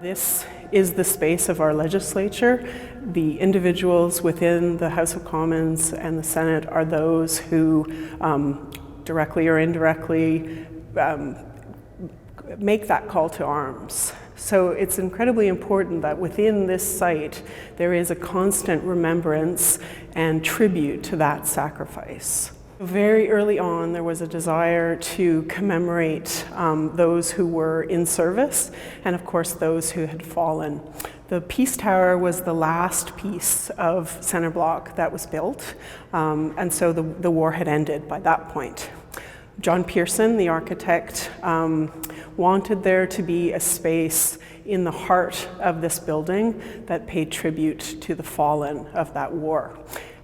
This is the space of our legislature. The individuals within the House of Commons and the Senate are those who directly or indirectly make that call to arms. So it's incredibly important that within this site there is a constant remembrance and tribute to that sacrifice. Very early on, there was a desire to commemorate those who were in service and, of course, those who had fallen. The Peace Tower was the last piece of center block that was built, and so the war had ended by that point. John Pearson, the architect, wanted there to be a space in the heart of this building that paid tribute to the fallen of that war.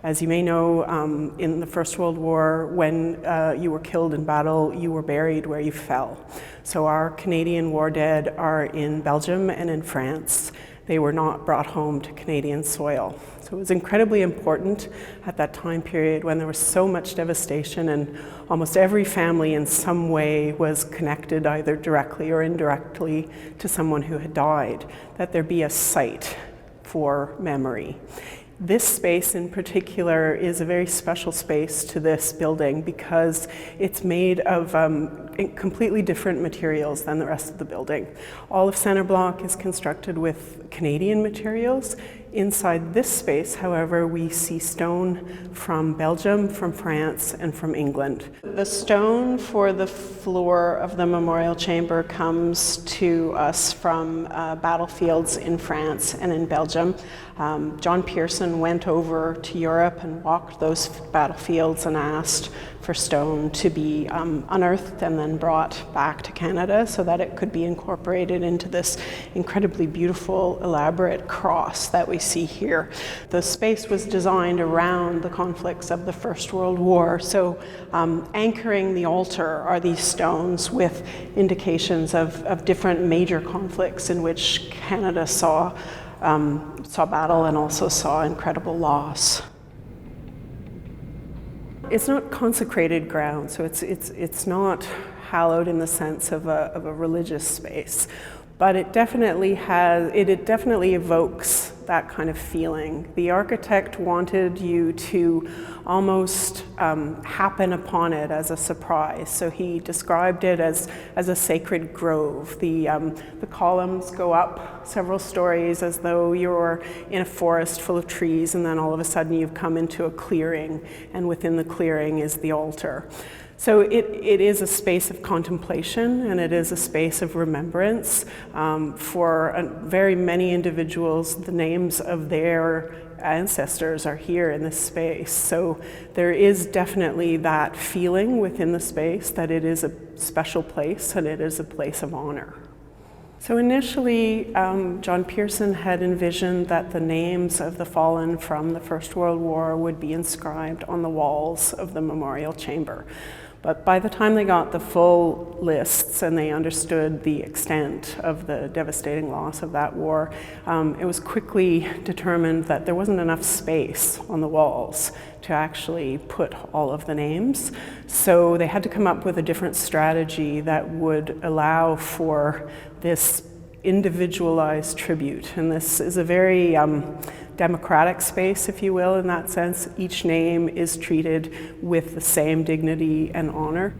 As you may know, in the First World War, when you were killed in battle, you were buried where you fell. So our Canadian war dead are in Belgium and in France. They were not brought home to Canadian soil. So it was incredibly important at that time period when there was so much devastation and almost every family in some way was connected either directly or indirectly to someone who had died, that there be a site for memory. This space in particular is a very special space to this building because it's made of completely different materials than the rest of the building. All of center block is constructed with Canadian materials. Inside this space, however, we see stone from Belgium, from France, and from England. The stone for the floor of the memorial chamber comes to us from battlefields in France and in Belgium. John Pearson went over to Europe and walked those battlefields and asked for stone to be unearthed and then brought back to Canada so that it could be incorporated into this incredibly beautiful, elaborate cross that we see here. The space was designed around the conflicts of the First World War, so anchoring the altar are these stones with indications of different major conflicts in which Canada saw battle and also saw incredible loss. It's not consecrated ground, so it's not hallowed in the sense of a religious space, but it definitely evokes that kind of feeling. The architect wanted you to almost happen upon it as a surprise, so he described it as a sacred grove. The columns go up several stories as though you're in a forest full of trees, and then all of a sudden you've come into a clearing, and within the clearing is the altar. So it is a space of contemplation and it is a space of remembrance. For very many individuals, the names of their ancestors are here in this space. So there is definitely that feeling within the space that it is a special place and it is a place of honor. So initially, John Pearson had envisioned that the names of the fallen from the First World War would be inscribed on the walls of the memorial chamber. But by the time they got the full lists and they understood the extent of the devastating loss of that war, it was quickly determined that there wasn't enough space on the walls to actually put all of the names. So they had to come up with a different strategy that would allow for this individualized tribute. And this is a very democratic space, if you will, in that sense. Each name is treated with the same dignity and honor.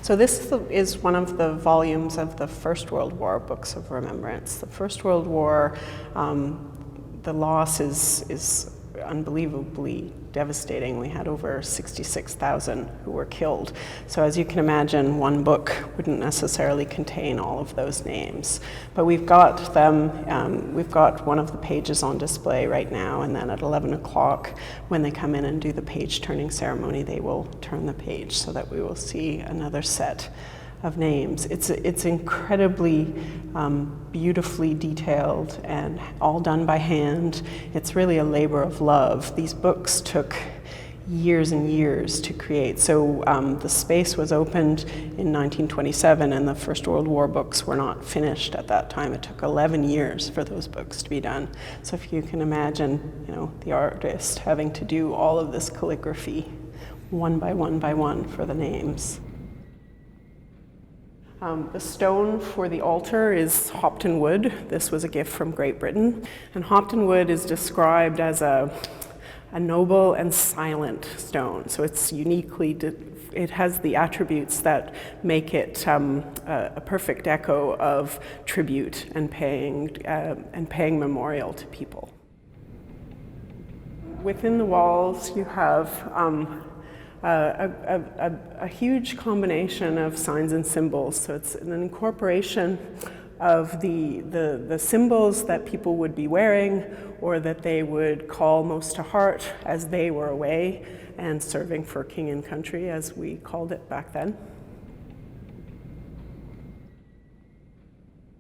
So this is one of the volumes of the First World War Books of Remembrance. The First World War, the loss is unbelievably devastating. We had over 66,000 who were killed. So as you can imagine, one book wouldn't necessarily contain all of those names. But we've got them, we've got one of the pages on display right now, and then at 11 o'clock, when they come in and do the page turning ceremony, they will turn the page so that we will see another set of names. It's incredibly beautifully detailed and all done by hand. It's really a labor of love. These books took years and years to create. So the space was opened in 1927 and the First World War books were not finished at that time. It took 11 years for those books to be done. So if you can imagine, the artist having to do all of this calligraphy one by one by one for the names. The stone for the altar is Hopton wood. This was a gift from Great Britain. And Hopton wood is described as a noble and silent stone. So it's it has the attributes that make it a perfect echo of tribute and paying memorial to people. Within the walls, you have a huge combination of signs and symbols. So it's an incorporation of the symbols that people would be wearing or that they would call most to heart as they were away and serving for king and country, as we called it back then.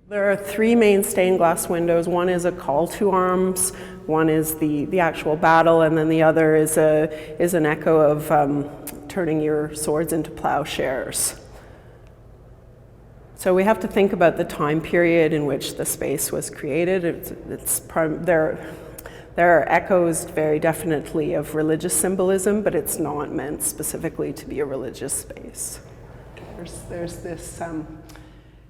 There are 3 main stained glass windows. One is a call to arms, one is the actual battle, and then the other is an echo of turning your swords into plowshares. So we have to think about the time period in which the space was created. There are echoes very definitely of religious symbolism, but it's not meant specifically to be a religious space. There's this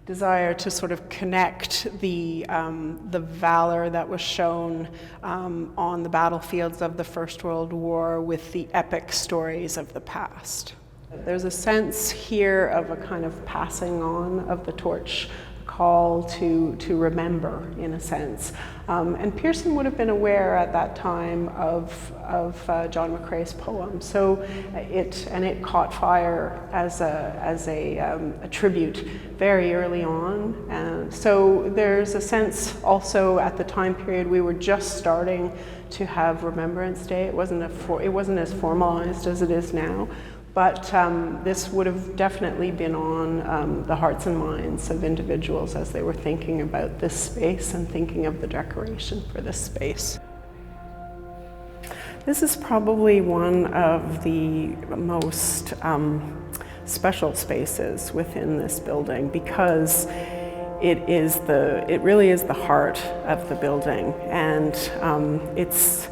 desire to sort of connect the valor that was shown on the battlefields of the First World War with the epic stories of the past. There's a sense here of a kind of passing on of the torch, call to remember, in a sense. And Pearson would have been aware at that time of John McCrae's poem. So it caught fire as a tribute very early on. And so there's a sense also at the time period we were just starting to have Remembrance Day. It wasn't as formalized as it is now. But this would have definitely been on the hearts and minds of individuals as they were thinking about this space and thinking of the decoration for this space. This is probably one of the most special spaces within this building because it really is the heart of the building, and it's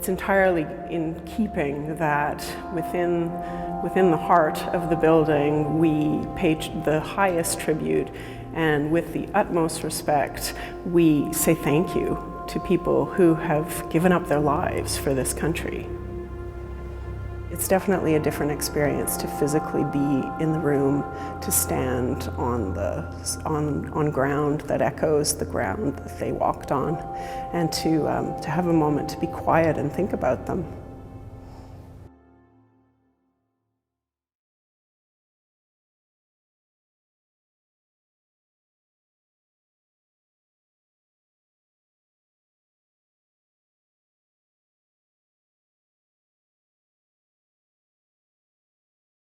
entirely in keeping that within the heart of the building we pay the highest tribute, and with the utmost respect we say thank you to people who have given up their lives for this country. It's definitely a different experience to physically be in the room, to stand on ground that echoes the ground that they walked on, and to have a moment to be quiet and think about them.